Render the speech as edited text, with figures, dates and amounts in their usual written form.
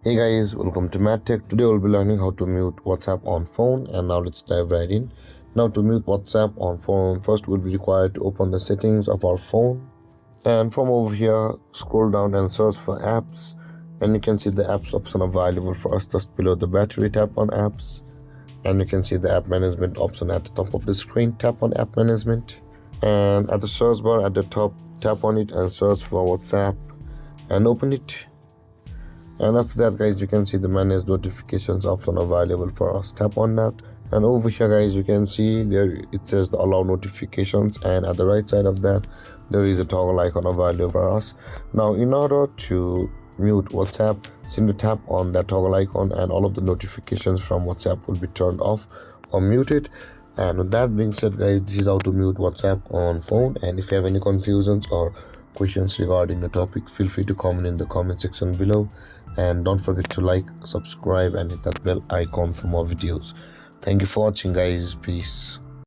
Hey guys, welcome to MadTech. Today we'll be learning how to mute WhatsApp on phone, and now let's dive right in. Now to mute WhatsApp on phone, first we'll be required to open the settings of our phone, and from over here scroll down and search for apps, and you can see the apps option available for us just below the battery. Tap on apps, and you can see the app management option at the top of the screen. Tap on app management, and at the search bar at the top, tap on it and search for WhatsApp and open it. And after that guys, you can see the manage notifications option available for us. Tap on that, and over here guys, you can see there it says the allow notifications, and at the right side of that there is a toggle icon available for us. Now in order to mute WhatsApp, simply tap on that toggle icon and all of the notifications from WhatsApp will be turned off or muted. And with that being said guys, this is how to mute WhatsApp on phone. And if you have any confusions or questions regarding the topic, feel free to comment in the comment section below, and don't forget to like, subscribe and hit that bell icon for more videos. Thank you for watching guys. Peace.